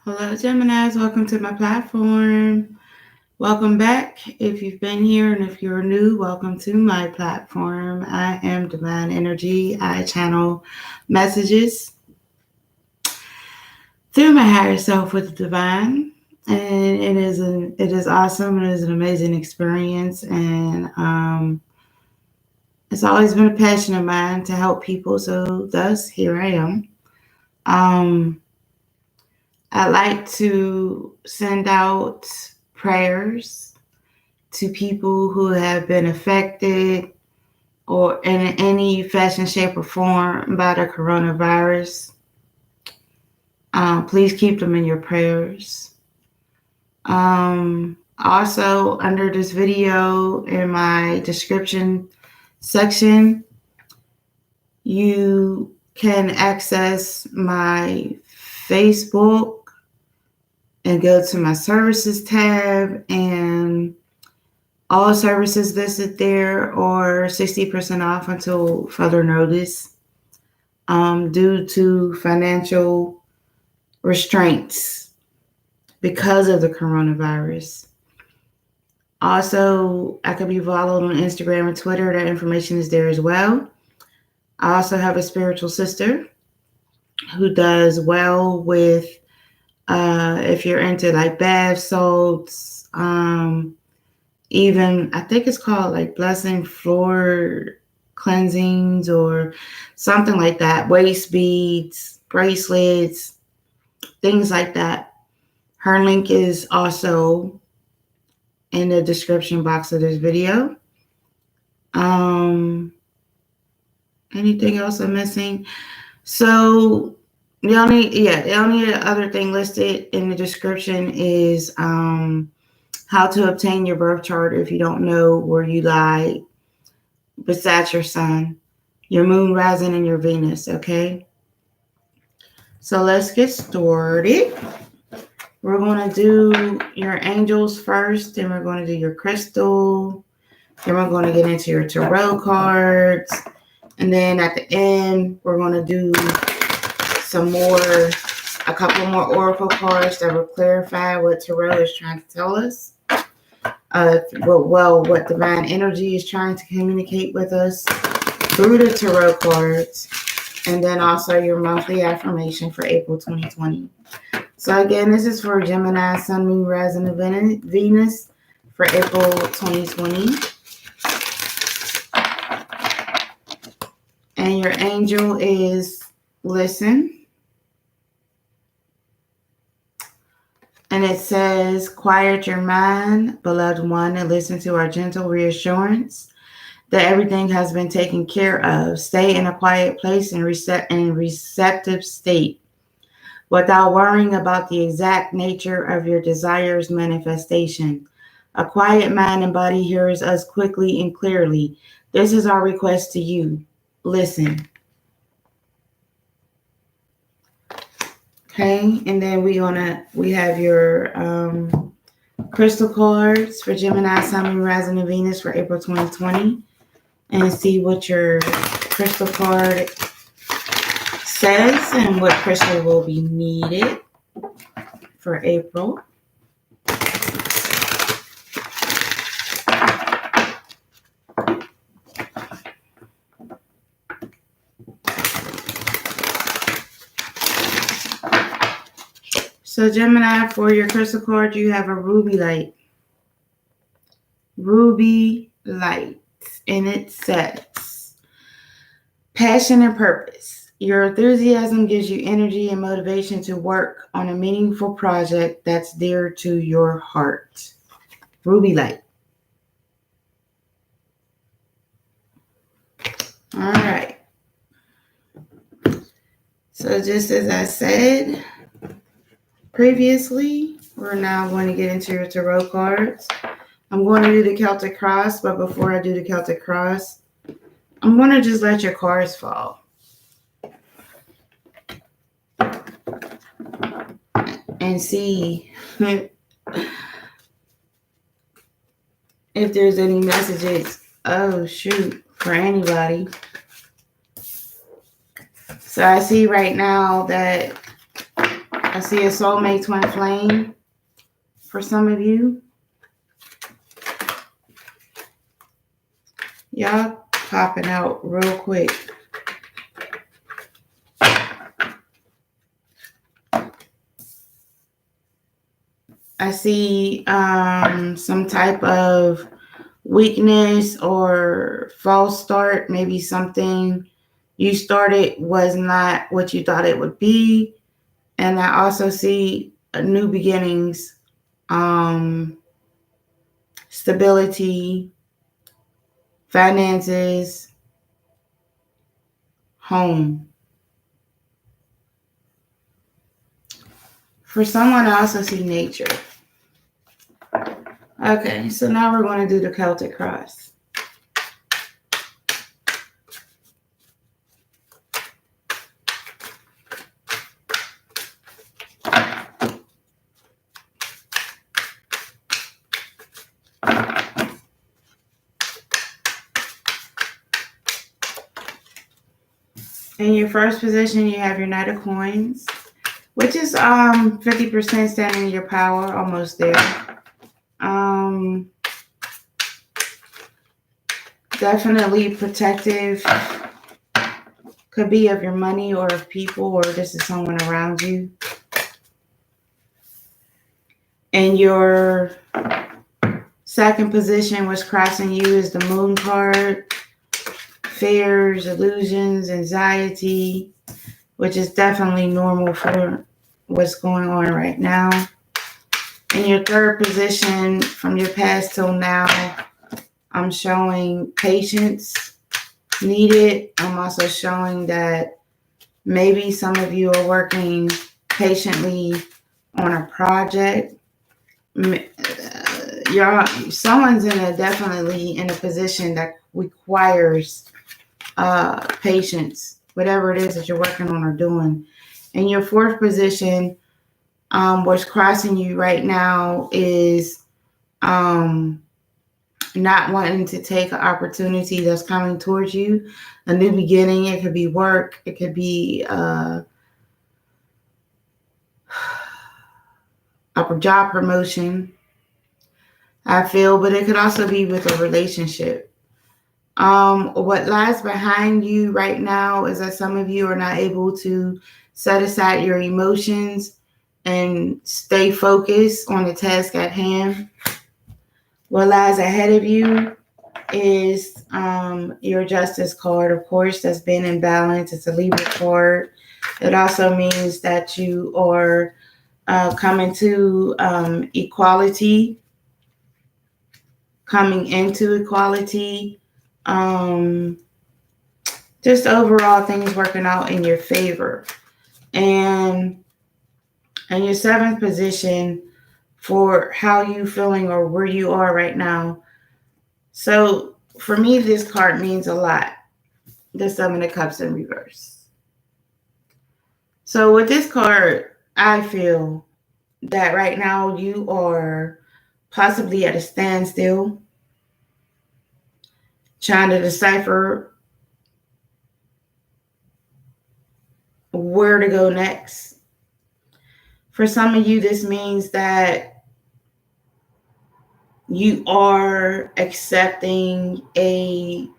Hello, Geminis. Welcome to my platform. Welcome back if you've been here, and if you're new, welcome to my platform. I am Divine Energy. I channel messages through my higher self with the divine, and it is awesome. It is an amazing experience, and it's always been a passion of mine to help people. So, thus, here I am. Um, I like to send out prayers to people who have been affected or in any fashion, shape, or form by the coronavirus. Please keep them in your prayers. Also, under this video in my description section, you can access my Facebook and go to my services tab, and all services listed there are 60% off until further notice due to financial restraints because of the coronavirus. Also, I can be followed on Instagram and Twitter. That information is there as well. I also have a spiritual sister who does well with if you're into like bath salts, even I think it's called like blessing floor cleansings or something like that, waist beads, bracelets, things like that. Her link is also in the description box of this video. Anything else I'm missing? So the only other thing listed in the description is how to obtain your birth chart if you don't know where you lie besides your sun, your moon rising, and your Venus, okay? So let's get started. We're going to do your angels first, then we're going to do your crystal, then we're going to get into your tarot cards, and then at the end, we're going to do a couple more oracle cards that will clarify what tarot is trying to tell us. What divine energy is trying to communicate with us through the tarot cards, and then also your monthly affirmation for April 2020. So again, this is for Gemini, Sun, Moon, Rising, and Venus for April 2020. And your angel is listen. And it says, quiet your mind, beloved one, and listen to our gentle reassurance that everything has been taken care of. Stay in a quiet place and receptive state without worrying about the exact nature of your desire's manifestation. A quiet mind and body hears us quickly and clearly. This is our request to you. Listen. Okay, and then we have your crystal cards for Gemini, Sun, Moon, Rising, and Venus for April 2020, and see what your crystal card says and what crystal will be needed for April. So Gemini, for your crystal card, you have a ruby light. Ruby light. And it says, passion and purpose. Your enthusiasm gives you energy and motivation to work on a meaningful project that's dear to your heart. Ruby light. All right. So just as I said previously, we're now going to get into your tarot cards. I'm going to do the Celtic Cross, but before I do the Celtic Cross, I'm going to just let your cards fall and see if there's any messages, for anybody. So I see right now that I see a soulmate twin flame for some of you. Y'all popping out real quick. I see some type of weakness or false start. Maybe something you started was not what you thought it would be. And I also see new beginnings, stability, finances, home. For someone, I also see nature. Okay, so now we're going to do the Celtic cross. In your first position, you have your Knight of Coins, which is 50% standing in your power, almost there. Definitely protective. Could be of your money or of people, or this is someone around you. And your second position, what's crossing you is the Moon card. Fears, illusions, anxiety, which is definitely normal for what's going on right now. In your third position, from your past till now, I'm showing patience needed. I'm also showing that maybe some of you are working patiently on a project. Someone's definitely in a position that requires patience, whatever it is that you're working on or doing. In your fourth position, what's crossing you right now is not wanting to take an opportunity that's coming towards you, a new beginning. It could be work, it could be a job promotion, I feel, but it could also be with a relationship. What lies behind you right now is that some of you are not able to set aside your emotions and stay focused on the task at hand. What lies ahead of you is your Justice card, of course, that's been in balance. It's a Libra card. It also means that you are coming to equality, coming into equality. Just overall things working out in your favor. And in your seventh position, for how you feeling or where you are right now. So for me, this card means a lot. The Seven of Cups in reverse. So with this card, I feel that right now you are possibly at a standstill, trying to decipher where to go next. For some of you, this means that you are accepting a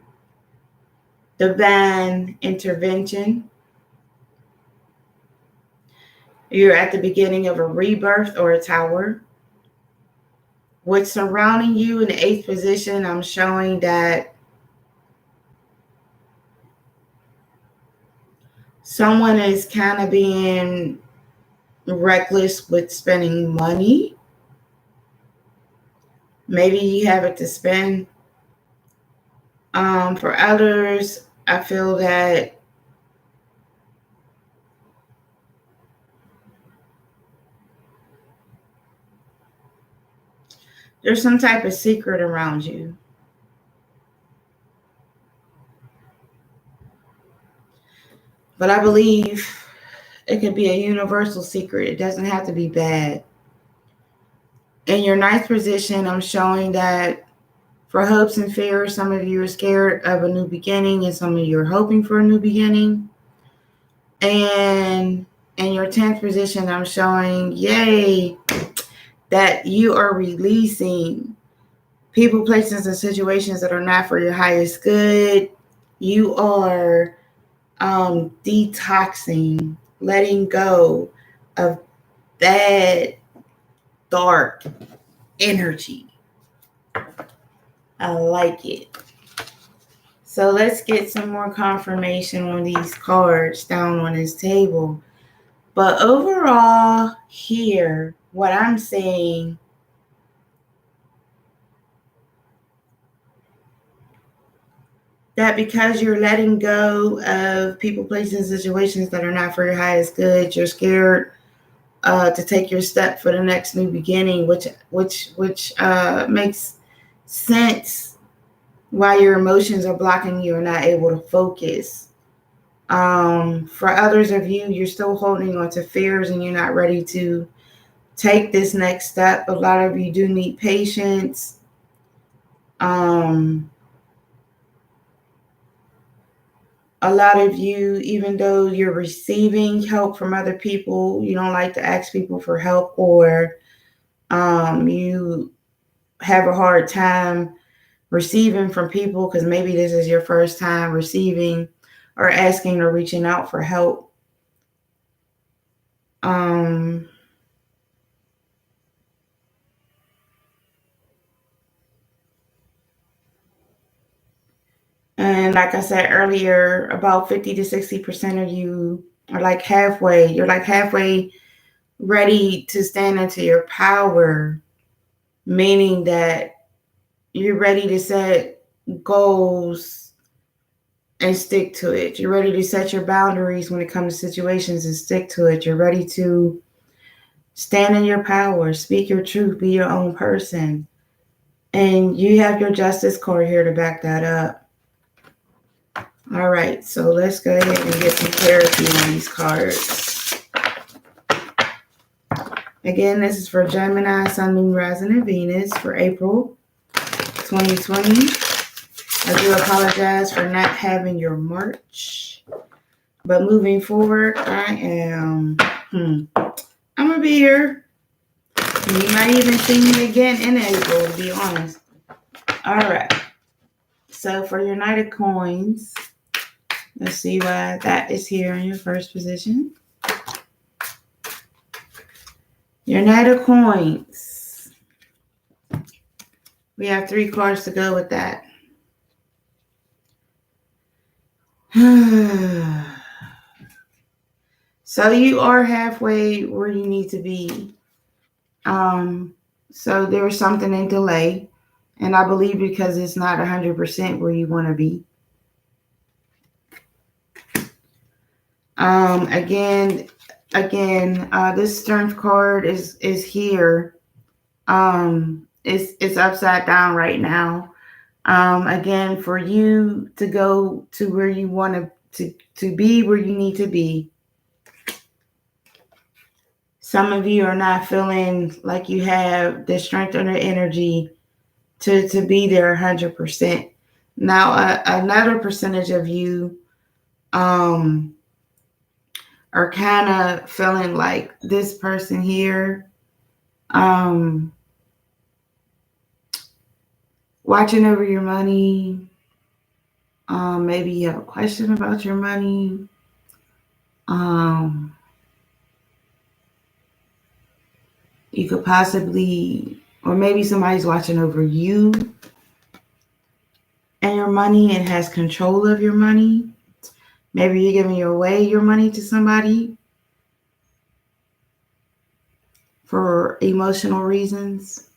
divine intervention. You're at the beginning of a rebirth or a tower. What's surrounding you in the eighth position, I'm showing that someone is kind of being reckless with spending money. Maybe you have it to spend. For others, I feel that there's some type of secret around you. But I believe it could be a universal secret. It doesn't have to be bad. In your ninth position, I'm showing that for hopes and fears, some of you are scared of a new beginning and some of you are hoping for a new beginning. And In your 10th position, I'm showing, yay, that you are releasing people, places, and situations that are not for your highest good. You are detoxing, letting go of bad, dark energy. I like it. So let's get some more confirmation on these cards down on this table. But overall, here, what I'm saying, that because you're letting go of people, places, and situations that are not for your highest good, you're scared to take your step for the next new beginning, which makes sense why your emotions are blocking you or not able to focus. For others of you, you're still holding on to fears and you're not ready to take this next step. A lot of you do need patience. A lot of you, even though you're receiving help from other people, you don't like to ask people for help, or you have a hard time receiving from people because maybe this is your first time receiving or asking or reaching out for help. And like I said earlier, about 50 to 60% of you are like halfway. You're like halfway ready to stand into your power, meaning that you're ready to set goals and stick to it. You're ready to set your boundaries when it comes to situations and stick to it. You're ready to stand in your power, speak your truth, be your own person. And you have your justice card here to back that up. All right, so let's go ahead and get some clarity on these cards. Again, this is for Gemini, Sun, Moon, Rising, and Venus for April 2020. I do apologize for not having your March. But moving forward, I'm going to be here. You might even see me again in April, to be honest. All right. So for your Knight of Coins, let's see why that is here in your first position. Your Knight of Coins. We have 3 cards to go with that. So you are halfway where you need to be. So there's something in delay. And I believe because it's not 100% where you want to be. Again, this strength card is here. It's upside down right now. Again, for you to go to where you want to be where you need to be. Some of you are not feeling like you have the strength or the energy to be there 100%. Now, another percentage of you are kind of feeling like this person here watching over your money. Maybe you have a question about your money. You could possibly, or maybe somebody's watching over you and your money and has control of your money. Maybe you're giving away your money to somebody for emotional reasons.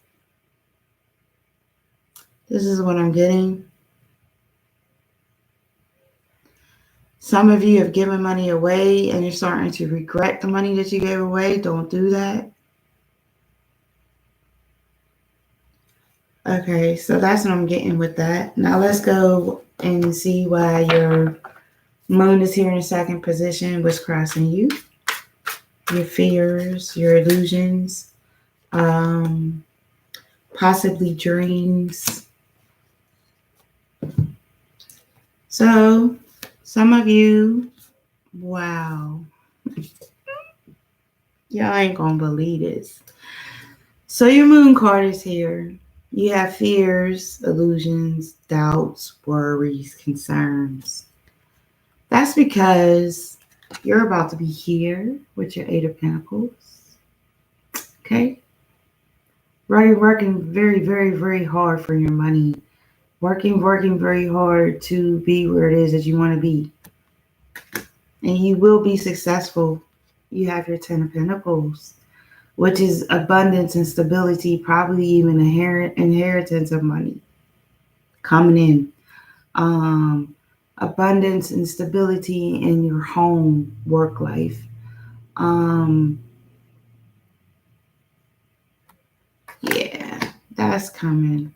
This is what I'm getting. Some of you have given money away and you're starting to regret the money that you gave away. Don't do that. Okay, so that's what I'm getting with that. Now let's go and see why your moon is here in the second position, what's crossing you, your fears, your illusions, possibly dreams. So some of you, wow. Y'all ain't gonna believe this. So your moon card is here. You have fears, illusions, doubts, worries, concerns. That's because you're about to be here with your Eight of Pentacles. Okay? Working very, very, very hard for your money. Working very hard to be where it is that you want to be. And you will be successful. You have your Ten of Pentacles, which is abundance and stability, probably even inheritance of money coming in. Abundance and stability in your home, work life. Yeah, that's coming.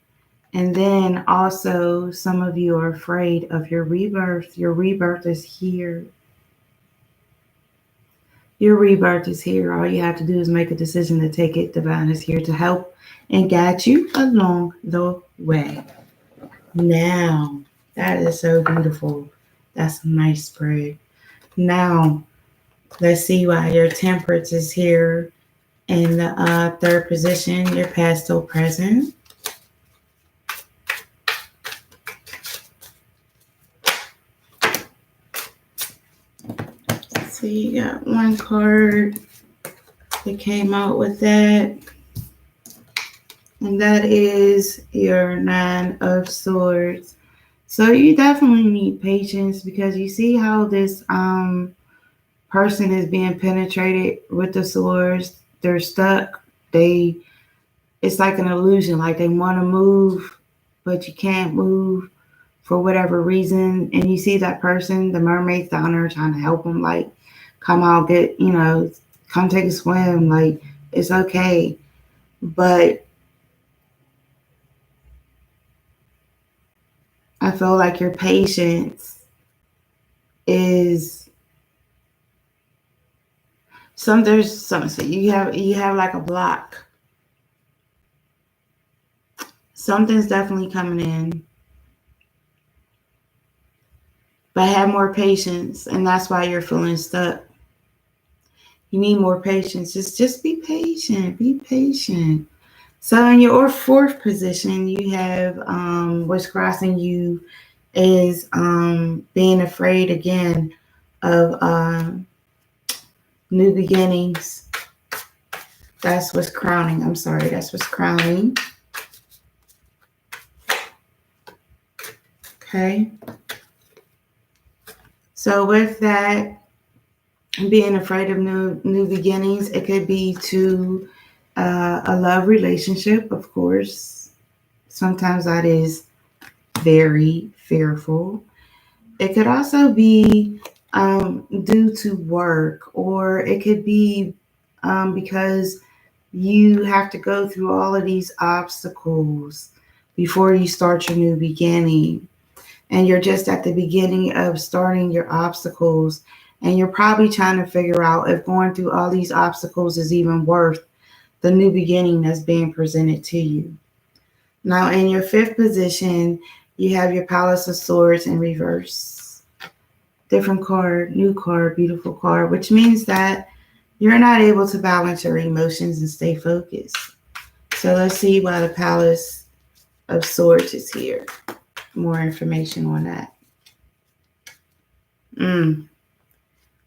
And then also, some of you are afraid of your rebirth. Your rebirth is here. Your rebirth is here. All you have to do is make a decision to take it. Divine is here to help and guide you along the way. Now, that is so beautiful. That's a nice spread. Now, let's see why your temperance is here in the third position, your past till present. So you got one card that came out with that. And that is your Nine of Swords. So you definitely need patience because you see how this person is being penetrated with the swords. They're stuck. It's like an illusion, like they want to move, but you can't move for whatever reason. And you see that person, the mermaid's down there trying to help them, like, come out, come take a swim. Like, it's okay. But I feel like your patience is there's something. So you have like a block. Something's definitely coming in. But have more patience, and that's why you're feeling stuck. You need more patience. Just be patient. Be patient. So in your fourth position, you have what's crossing you is being afraid again of new beginnings. That's what's crowning. I'm sorry, that's what's crowning. Okay. So with that, being afraid of new beginnings, it could be to a love relationship, of course. Sometimes that is very fearful. It could also be due to work, or it could be because you have to go through all of these obstacles before you start your new beginning. And you're just at the beginning of starting your obstacles. And you're probably trying to figure out if going through all these obstacles is even worth the new beginning that's being presented to you. Now, in your fifth position, you have your Palace of Swords in reverse. Different card, new card, beautiful card, which means that you're not able to balance your emotions and stay focused. So let's see why the Palace of Swords is here. More information on that.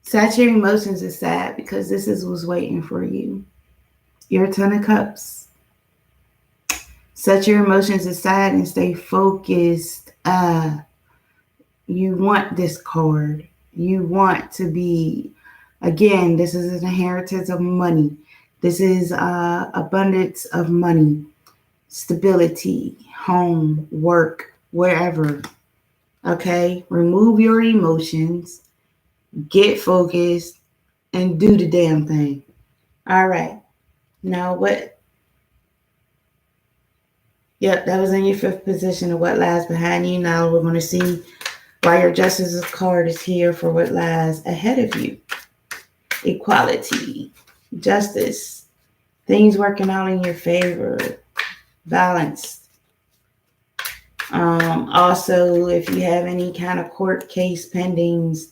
Set your emotions aside because this is what's waiting for you. Your Ten of Cups. Set your emotions aside and stay focused. You want this card. You want to be, again, this is an inheritance of money. This is abundance of money, stability, home, work, wherever. Okay? Remove your emotions. Get focused and do the damn thing. All right. Now what? Yep, that was in your fifth position of what lies behind you. Now we're going to see why your Justice's card is here for what lies ahead of you. Equality, justice, things working out in your favor, balance. Also, if you have any kind of court case pendings,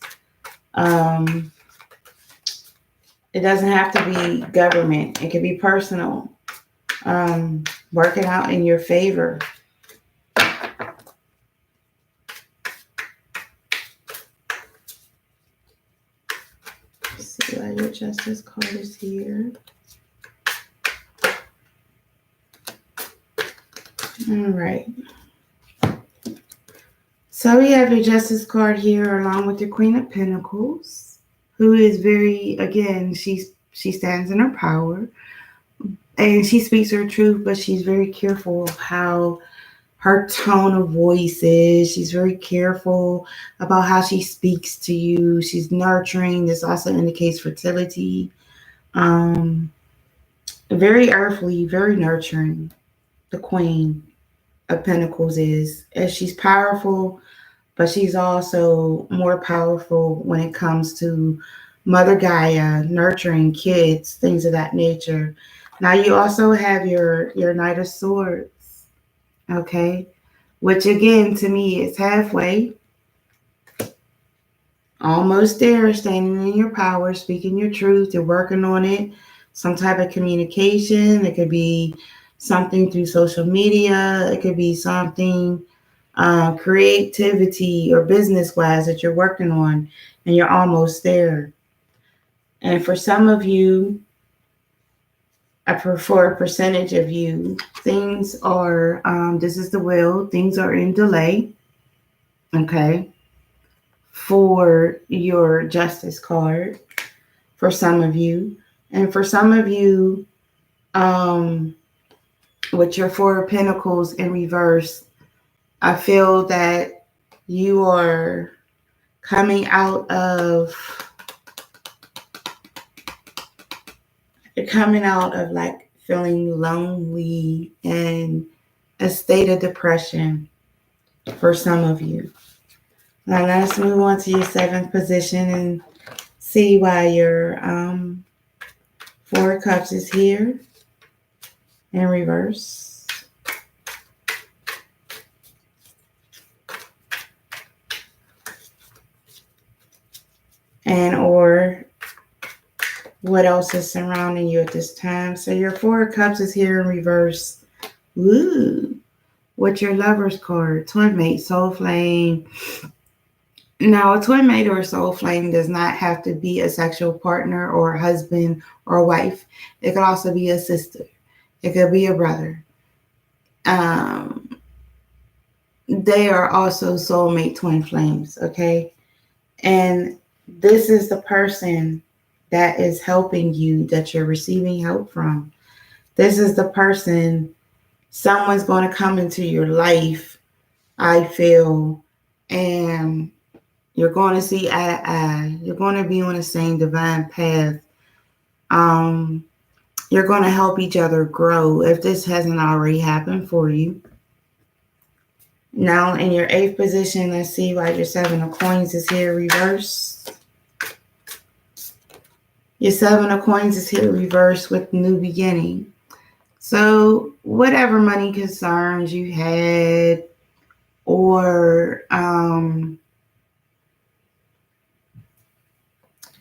It doesn't have to be government. It can be personal. Working out in your favor. Let's see why your Justice card is here. All right. So we have your Justice card here along with the Queen of Pentacles, who is very, again, she stands in her power and she speaks her truth, but she's very careful of how her tone of voice is. She's very careful about how she speaks to you. She's nurturing. This also indicates fertility. Very earthly, very nurturing. The Queen of Pentacles is, as she's powerful, but she's also more powerful when it comes to Mother Gaia, nurturing kids, things of that nature. Now you also have your Knight of Swords, okay? Which again, to me, is halfway. Almost there, standing in your power, speaking your truth, you're working on it. Some type of communication. It could be something through social media. It could be something creativity or business-wise that you're working on, and you're almost there. And for some of you, for a percentage of you, things are, this is the will, things are in delay, okay, for your Justice card, for some of you. And for some of you, with your Four of Pentacles in reverse, I feel that you are coming out of like feeling lonely and a state of depression for some of you. Now let's move on to your 7th position and see why your Four of Cups is here in reverse. And or what else is surrounding you at this time. So your Four of Cups is here in reverse. Woo! With your Lover's card, twin mate, soul flame. Now, a twin mate or a soul flame does not have to be a sexual partner or a husband or a wife. It could also be a sister. It could be a brother. They are also soulmate twin flames, okay? And this is the person that is helping you, that you're receiving help from. This is the person, someone's going to come into your life, I feel, and you're going to see eye to eye. You're going to be on the same divine path. You're going to help each other grow if this hasn't already happened for you. Now in your 8th position, let's see why your 7 of Coins is here reversed. Your 7 of Coins is here reversed with new beginning. So whatever money concerns you had, or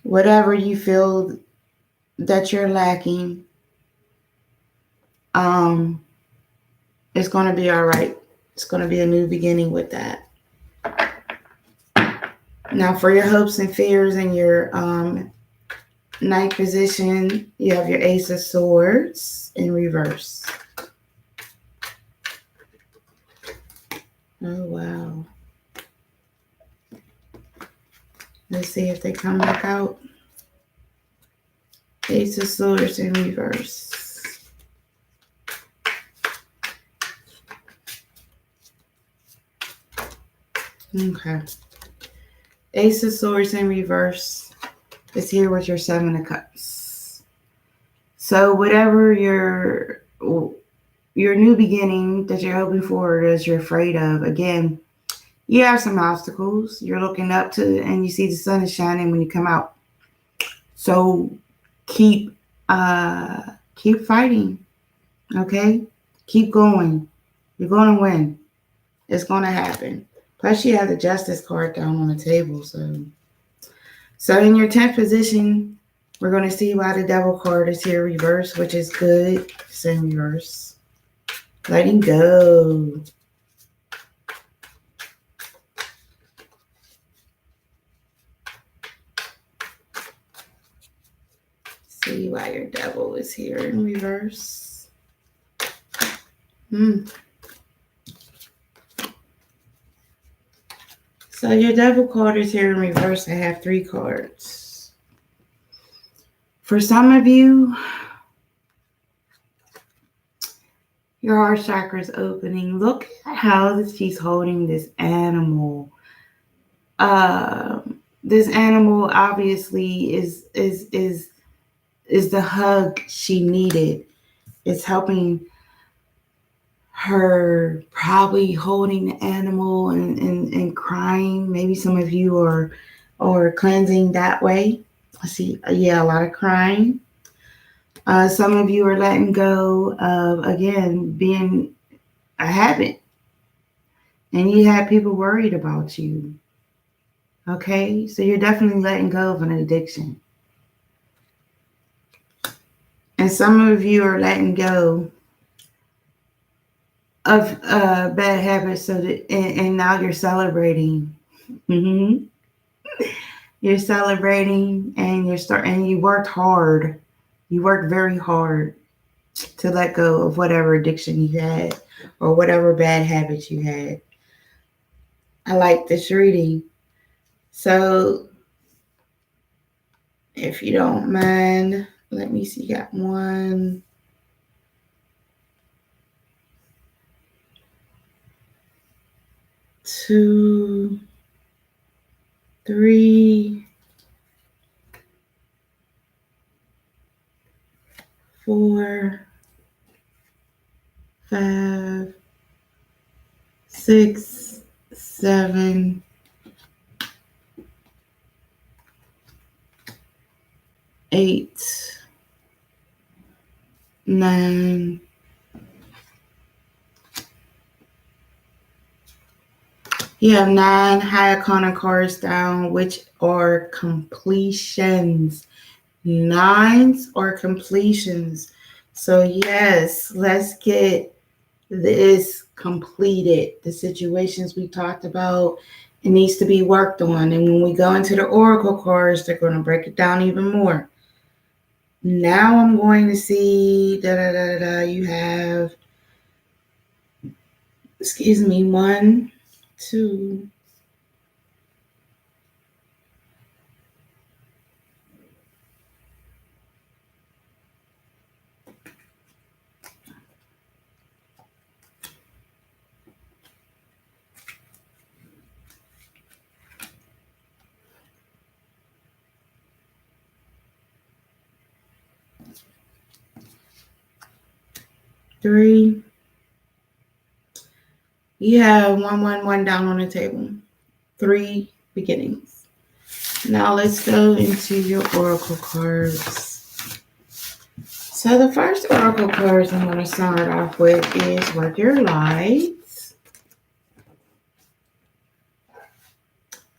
whatever you feel that you're lacking, it's going to be all right. It's going to be a new beginning with that. Now for your hopes and fears in your 9th position, you have your Ace of Swords in reverse. Oh, wow. Let's see if they come back out. Ace of Swords in reverse. Okay. Ace of Swords in reverse is here with your 7 of Cups. So whatever your new beginning that you're hoping for, that you're afraid of, again, you have some obstacles you're looking up to, and you see the sun is shining when you come out. So keep fighting, okay? Keep going. You're going to win. It's going to happen. Plus, you have the Justice card down on the table. So in your 10th position, We're going to see why the devil card is here reversed, which is good. It's in reverse. Letting go. See why your devil is here in reverse. So your devil card is here in reverse. I have 3 cards. For some of you, your heart chakra is opening. Look at how she's holding this animal. This animal obviously is the hug she needed. It's helping her, probably holding the animal and crying. Maybe some of you are cleansing that way. I see, a lot of crying. Some of you are letting go of, again, being a habit. And you have people worried about you. Okay? So you're definitely letting go of an addiction. And some of you are letting go of bad habits, so that and now you're celebrating. Mm-hmm. You're celebrating, and you worked hard. You worked very hard to let go of whatever addiction you had or whatever bad habits you had. I like this reading. So if you don't mind, let me see. Got 1, 2, 3, 4, 5, 6, 7, 8, 9. You have 9 high iconic cards down, which are completions. 9s are completions. So yes, let's get this completed. The situations we talked about, it needs to be worked on. And when we go into the oracle cards, they're going to break it down even more. Now I'm going to see, you have, 1, 2, 3. You have 1, 1, 1 down on the table. 3 beginnings. Now let's go into your oracle cards. So the first oracle cards I'm going to start off with is Work Your Lights.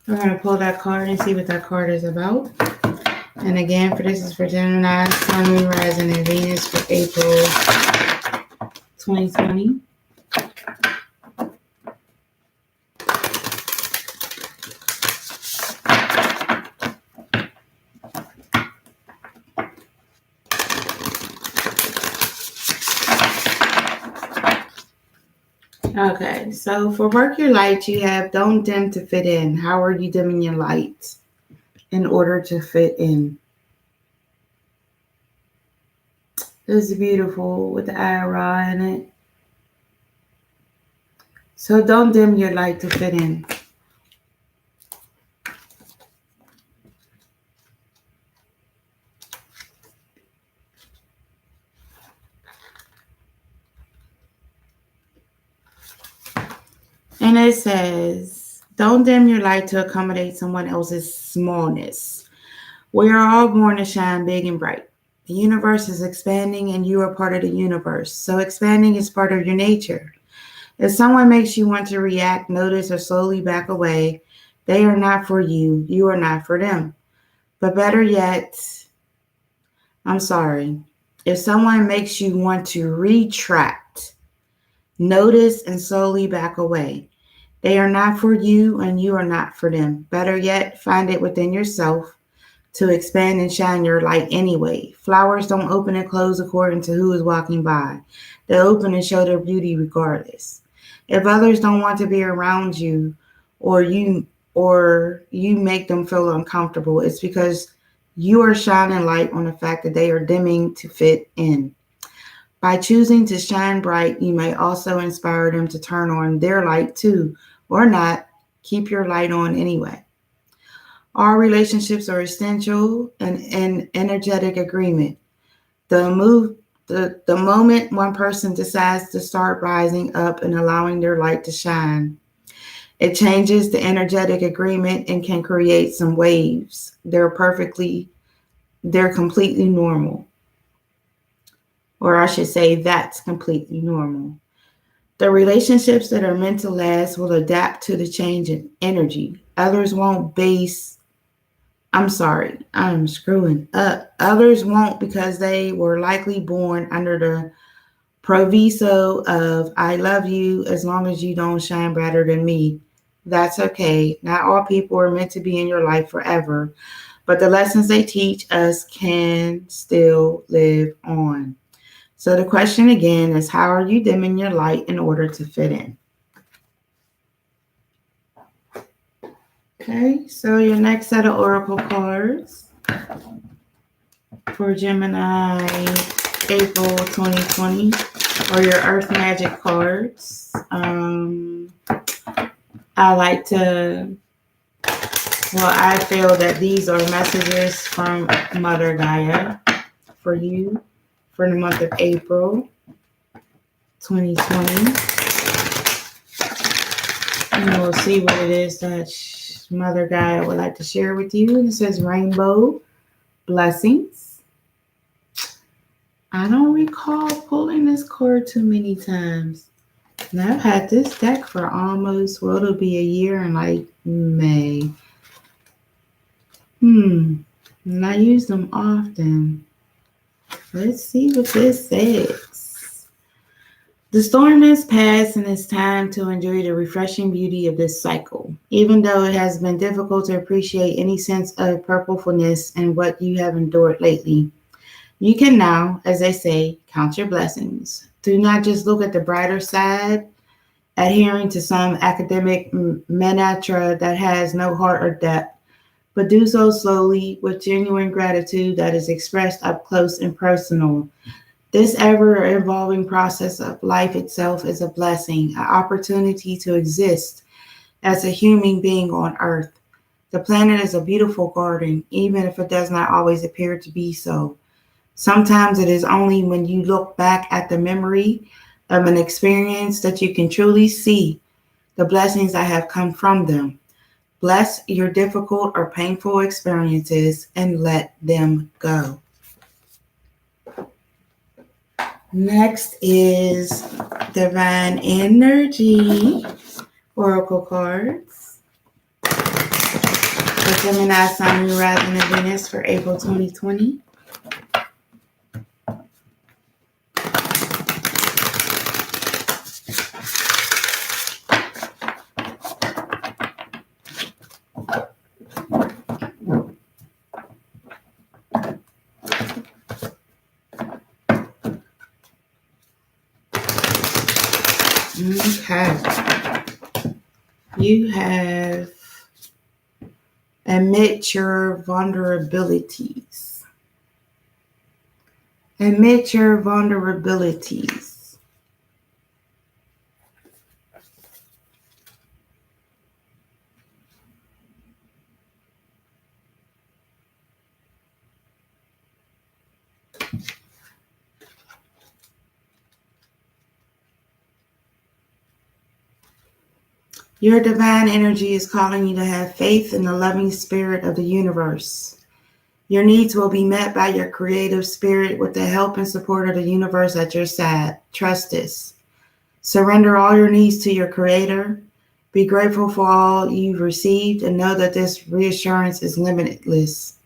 We're going to pull that card and see what that card is about. And again, this is for Gemini, Sun, Moon, Rising, and Venus for April 2020. Okay, so for Work Your Light, you have don't dim to fit in. How are you dimming your lights in order to fit in? This is beautiful with the Ira in it. So don't dim your light to fit in. And it says, don't dim your light to accommodate someone else's smallness. We are all born to shine big and bright. The universe is expanding and you are part of the universe. So expanding is part of your nature. If someone makes you want to react, notice, or slowly back away, they are not for you. You are not for them. But better yet, I'm sorry. If someone makes you want to retract, notice and slowly back away. They are not for you and you are not for them. Better yet, find it within yourself to expand and shine your light anyway. Flowers don't open and close according to who is walking by. They open and show their beauty regardless. If others don't want to be around you or you make them feel uncomfortable, it's because you are shining light on the fact that they are dimming to fit in. By choosing to shine bright, you may also inspire them to turn on their light too, or not. Keep your light on anyway. All relationships are essential and an energetic agreement. The moment one person decides to start rising up and allowing their light to shine, it changes the energetic agreement and can create some waves. They're completely normal. Or I should say that's completely normal. The relationships that are meant to last will adapt to the change in energy. Others won't base I'm sorry, I'm screwing up. Others won't because they were likely born under the proviso of I love you as long as you don't shine brighter than me. That's okay. Not all people are meant to be in your life forever, but the lessons they teach us can still live on. So the question again is, how are you dimming your light in order to fit in? Okay, so your next set of oracle cards for Gemini April 2020 are your Earth Magic cards. I feel that these are messages from Mother Gaia for you for the month of April 2020. And we'll see what it is that Mother Gaia would like to share with you. It says rainbow blessings. I don't recall pulling this card too many times. And I've had this deck for almost, well, it'll be a year in like May. And I use them often. Let's see what this says. The storm has passed and it's time to enjoy the refreshing beauty of this cycle. Even though it has been difficult to appreciate any sense of purplefulness in what you have endured lately, you can now, as they say, count your blessings. Do not just look at the brighter side, adhering to some academic mantra that has no heart or depth, but do so slowly with genuine gratitude that is expressed up close and personal. This ever-evolving process of life itself is a blessing, an opportunity to exist as a human being on Earth. The planet is a beautiful garden, even if it does not always appear to be so. Sometimes it is only when you look back at the memory of an experience that you can truly see the blessings that have come from them. Bless your difficult or painful experiences and let them go. Next is Divine Energy Oracle cards for Gemini, Sun, Moon, Rising, and Venus for April 2020. Okay. You have admit your vulnerabilities. Admit your vulnerabilities. Your divine energy is calling you to have faith in the loving spirit of the universe. Your needs will be met by your creative spirit with the help and support of the universe at your side. Trust this. Surrender all your needs to your creator. Be grateful for all you've received and know that this reassurance is limitless.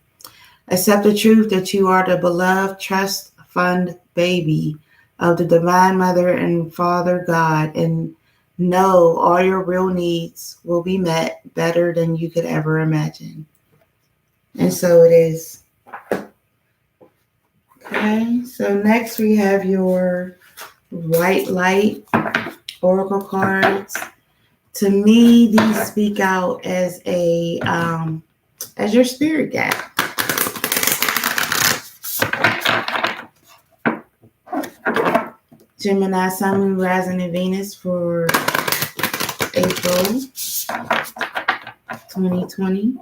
Accept the truth that you are the beloved trust fund baby of the Divine Mother and Father God, and know all your real needs will be met better than you could ever imagine. And so it is. Okay, so next we have your white light oracle cards. To me, these speak out as as your spirit guide. Gemini, Sun, Moon, Rising, and Venus for April 2020.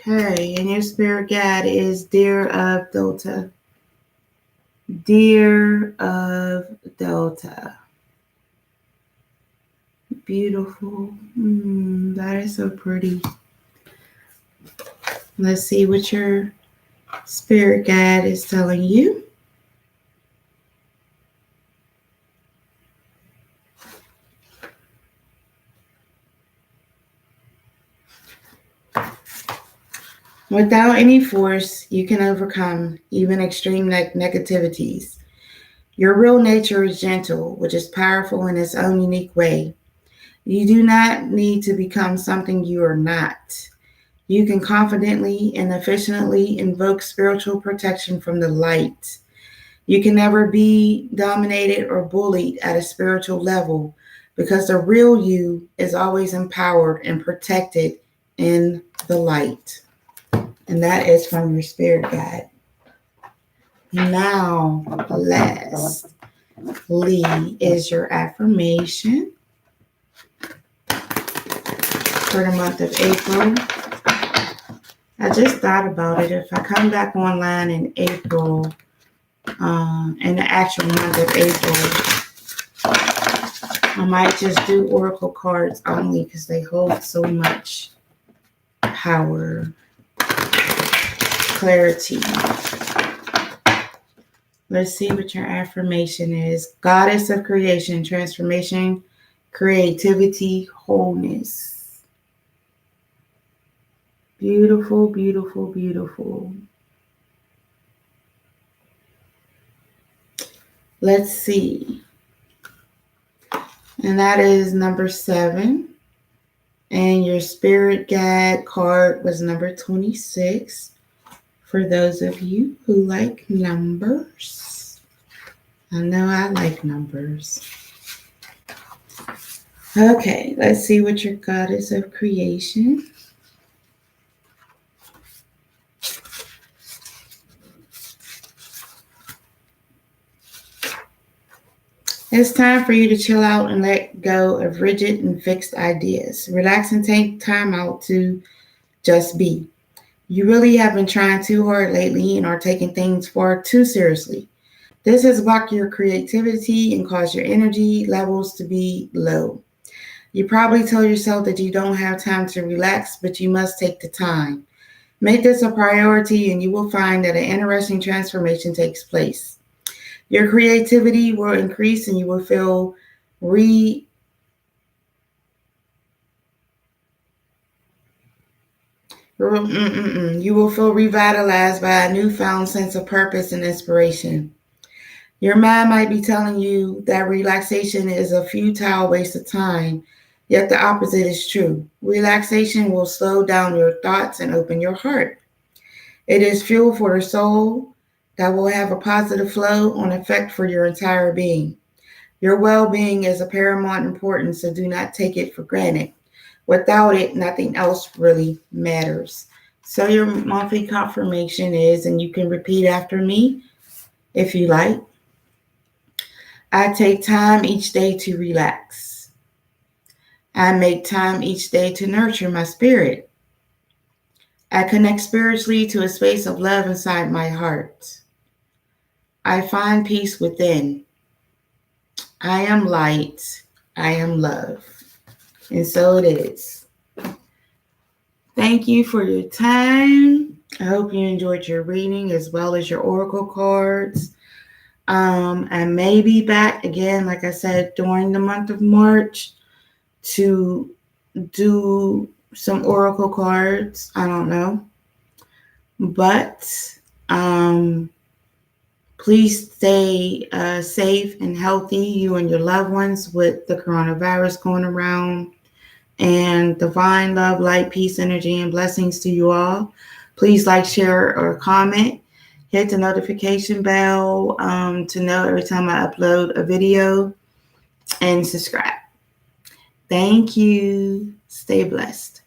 Okay, and your spirit guide is Deer of Delta. Deer of Delta. Beautiful. That is so pretty. Let's see what your spirit guide is telling you. Without any force, you can overcome even extreme negativities. Your real nature is gentle, which is powerful in its own unique way. You do not need to become something you are not. You can confidently and efficiently invoke spiritual protection from the light. You can never be dominated or bullied at a spiritual level because the real you is always empowered and protected in the light. And that is from your spirit guide. Now, lastly is your affirmation for the month of April. I just thought about it. If I come back online in April, in the actual month of April, I might just do oracle cards only because they hold so much power, clarity. Let's see what your affirmation is. Goddess of creation, transformation, creativity, wholeness. Beautiful, beautiful, beautiful. Let's see. And that is number 7. And your spirit guide card was number 26. For those of you who like numbers. I know I like numbers. Okay, let's see what your goddess of creation. It's time for you to chill out and let go of rigid and fixed ideas. Relax and take time out to just be. You really have been trying too hard lately and are taking things far too seriously. This has blocked your creativity and caused your energy levels to be low. You probably tell yourself that you don't have time to relax, but you must take the time. Make this a priority and you will find that an interesting transformation takes place. Your creativity will increase and you will feel you will feel revitalized by a newfound sense of purpose and inspiration. Your mind might be telling you that relaxation is a futile waste of time, yet the opposite is true. Relaxation will slow down your thoughts and open your heart. It is fuel for the soul that will have a positive flow on effect for your entire being. Your well-being is of paramount importance, so do not take it for granted. Without it, nothing else really matters. So your monthly confirmation is, and you can repeat after me if you like. I take time each day to relax. I make time each day to nurture my spirit. I connect spiritually to a space of love inside my heart. I find peace within. I am light. I am love. And so it is. Thank you for your time. I hope you enjoyed your reading as well as your oracle cards. And maybe back again, like I said, during the month of March to do some oracle cards. I don't know. But please stay safe and healthy, you and your loved ones, with the coronavirus going around. And divine love, light, peace, energy, and blessings to you all. Please like, share, or comment. Hit the notification bell to know every time I upload a video, and subscribe. Thank you. Stay blessed.